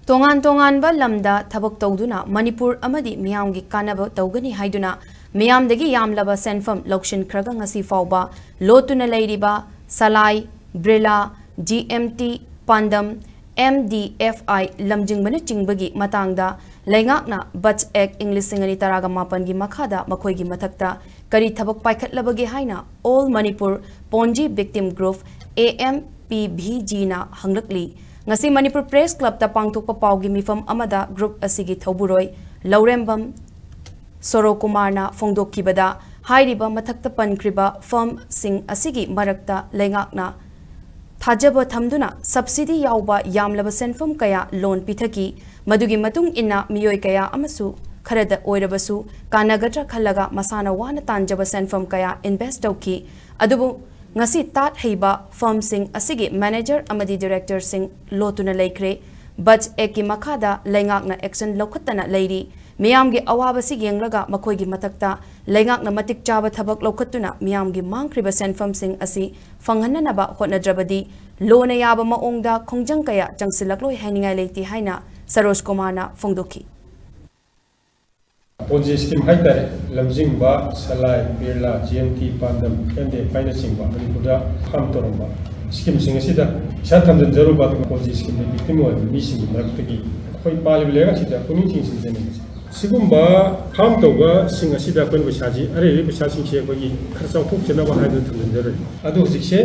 तोंगान तोंगानबा lambda थबक तौदुना Manipur अमदी मियामगी कानब तौगनी हाइदुना मियामदगी यामलबा सेनफम लौशिनख्रगा ngasi फाउबा लोतुना लेरिबा सलाई ब्रिला GMT पांडम MDFI लमजिंगबने चिंगबगी मतंगदा लेंगाकना बच एक्ट इंग्लिश सिंगनी तरागा मापनगी मखादा मखोयगी मथक्ता करी थबक पाइखटलबगे हाइना all Manipur ponzi victim group AMPBG ना हंगलकली ngasi Manipur Press Club ta pangthokpa paugi mifam amada group asigi thauburoi Laurembam Sorokumar na phongdokkibada hairiba mathakta pankriba firm sing asigi marakta lengakna thajaba thamduna subsidy yauba yamlaba senfam kaya loan pithaki madugi matung inna miyoi kaya amasu kharada oirabasu kanagatra khallaga masana wana tanjaba senfam kaya invest tauki adubu ngasi tat heiba firm sing asigi manager amadi director sing lotuna laikre bach eki makhada lengakna action lokhatana leiri miyamgi awaba sig yengraga makhoigi matakta lengakna matik chaba thabak lokhatuna miyamgi mangkriba senfam sing asi fanghanna ba hotnadrabadi lona yaba maongda khongjang kaya changsilakloi hainingai leiti haina Sarosh Kumar na phongdokhi Ponzi scheme haitare lamjingba salai birla GMT pandam ende paina singba manipurda kham toromba scheme singa sida satham jaru ba ponzi scheme victim wa mi sing maktagi koi palib lega sida kuning sing sing jeni sigumba kham toga singa sida kon bisaji are ri bisasing se koi kharchau thok chena ba haidu thum jaru adu sikse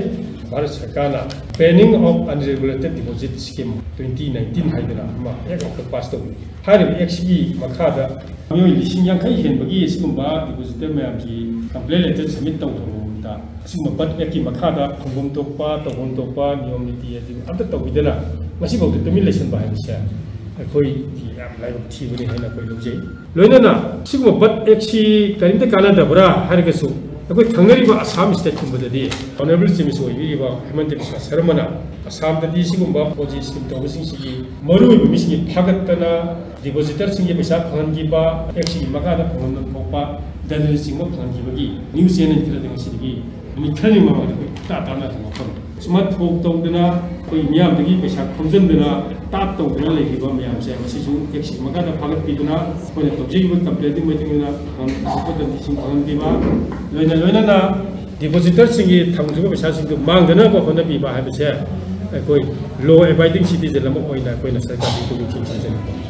Bharat Sarkar na banning of unregulated deposit scheme 2019 haidana ma ek ok pass to hari XB makhada miyoi lising yang kai hen bagi sigumba depositor mayam ki complaint letter submit taw ta sigumba bat ek ki makhada khongom tokpa niyom niti adi amta taw bidana masi bau te min lesson ba haisa khoi ki am lai thi bani haina koi lojai loinana sigumba bat ek si karinta kana da bra har ga su अगर थंगरीबा Assam state कुंबददी honourable chief minister ओइबिबा हेमंत बिस्वा शर्माना असम ददी सिगुंबा ponzi scheme तोबसिंग सिगी मरुइ मिसिंग फागतना डिपोजिटर सिंग पैसा फंगिबा एक्सी मगादा फंगन पोपा ददल सिंग फंगिबगी न्यूज चैनल तिरदंग सिगी मिथनि मामा ताताना थमखम स्मार्ट फोक तौदना कोई मियाम दगी पैसा खमजनदना ताप तौदना लेगिबा मियाम से मसिजु एक्सी मगादा फागत पिदना कोने तौजिबा कंप्लेंटिंग मीटिंगना हम सपोर्ट सिंग फंगिबा लोइना ना डिपोजिटर सिंगी थमजुबा पैसा सिंग मांगदना बो होना बिबा हाबसे कोई लो एबाइडिंग सिटीजन लम ओइना कोइना सरकार की